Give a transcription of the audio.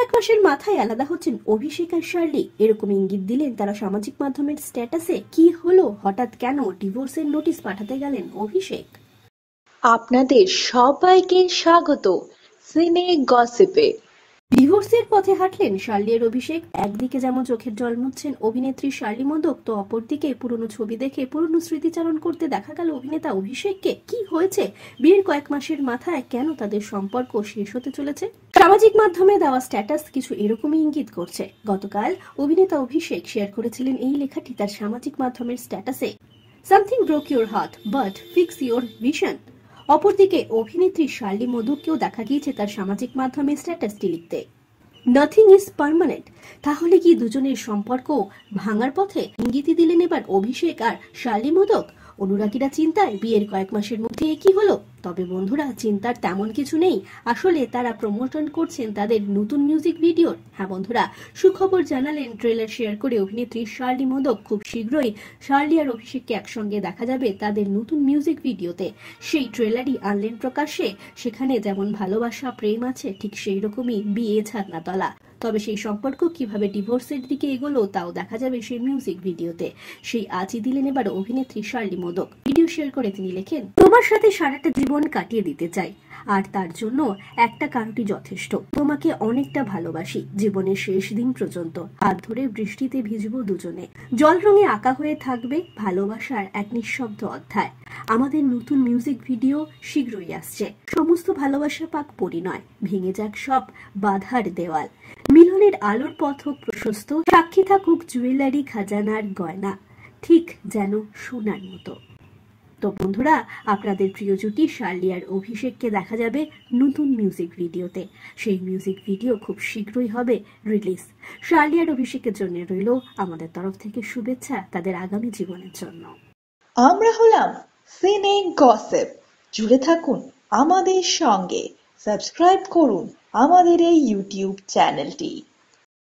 কয়েক মাসের মাথায় আলাদা হচ্ছেন অভিষেক আর শার্লি, এরকম ইঙ্গিত দিলেন তারা সামাজিক মাধ্যমের স্ট্যাটাসে। কি হলো হঠাৎ, কেন ডিভোর্সের নোটিশ পাঠাতে গেলেন অভিষেক? আপনাদের সবাইকে স্বাগত সিনে গসিপে। ডিভোর্সের পথে হাঁটলেন শার্লি আর অভিষেক। একদিকে যেমন চোখের জল মুছছেন অভিনেত্রী শার্লি মোদক, তো অপরদিকে পুরনো ছবি দেখে পুরনো স্মৃতিচারণ করতে দেখা গেল অভিনেতা অভিষেককে। কি হয়েছে বিয়ের কয়েক মাসের মাথায়, কেন তাদের সম্পর্ক শেষ হতে চলেছে? সামাজিক মাধ্যমে দেওয়া স্ট্যাটাস কিছু এরকমই ইঙ্গিত করছে। গতকাল অভিনেতা অভিষেক শেয়ার করেছিলেন এই লেখাটি তার সামাজিক মাধ্যমের স্ট্যাটাসে। Something broke your heart but fix your vision. অপরদিকে অভিনেত্রী শার্লি মোদককেও দেখা গিয়েছে তার সামাজিক মাধ্যমে স্ট্যাটাসটি লিখতে। Nothing is permanent. তাহলে কি দুজনের সম্পর্ক ভাঙার পথে? ইঙ্গিতই দিলেন এবার অভিষেক আর শার্লি মোদক। অনুরাগীরা চিন্তায় বিয়ের কয়েক মাসের মধ্যে কি হলো। তবে বন্ধুরা, চিন্তার তেমন কিছু নেই। আসলে তারা প্রমোশন করছেন তাদের নতুন মিউজিক ভিডিওর। হ্যাঁ বন্ধুরা, সুখবর জানালেন ট্রেলার শেয়ার করে অভিনেত্রী শার্লি মোদক। খুব শীঘ্রই শার্লি আর অভিষেককে একসঙ্গে দেখা যাবে তাদের নতুন মিউজিক ভিডিওতে। সেই ট্রেলারই আনলেন প্রকাশ্যে। সেখানে যেমন ভালোবাসা প্রেম আছে, ঠিক সেই রকমই বিয়ে ছাদনাতলা। তবে সেই সম্পর্ক কিভাবে ডিভোর্সের দিকে এগোলো তাও দেখা যাবে সেই মিউজিক ভিডিওতে। সেই আজই দিলেন এবার অভিনেত্রী শার্লি মোদক। ভিডিও শেয়ার করে তিনি লেখেন, তোমার সাথে সারাটা জীবন কাটিয়ে দিতে চাই, আর তার জন্য একটা কারণই যথেষ্ট। তোমাকে অনেকটা ভালোবাসি, জীবনের শেষ দিন পর্যন্ত হাত ধরে বৃষ্টিতে ভিজবো দুজনে, জল রঙে আঁকা হয়ে থাকবে ভালোবাসার এক নিঃশব্দ অধ্যায়। আমাদের নতুন মিউজিক ভিডিও শীঘ্রই আসছে। সমস্ত ভালোবাসা পাক পরিণয়, ভেঙে যাক সব বাধার দেওয়াল, মিলনের আলোর পথ হোক প্রশস্ত, সাক্ষী থাকুক জুয়েলারি খাজানার গয়না, ঠিক যেন সোনার মতো। তো বন্ধুরা, আপনাদের প্রিয় জুটি শার্লি আর অভিষেককে দেখা যাবে নতুন মিউজিক ভিডিওতে। সেই মিউজিক ভিডিও খুব শীঘ্রই হবে রিলিজ। শার্লি আর অভিষেকের জন্য রইল আমাদের তরফ থেকে শুভেচ্ছা তাদের আগামী জীবনের জন্য। আমরা হলাম সিনে গসিপ। জুড়ে থাকুন আমাদের সঙ্গে, সাবস্ক্রাইব করুন আমাদের এই ইউটিউব চ্যানেলটি।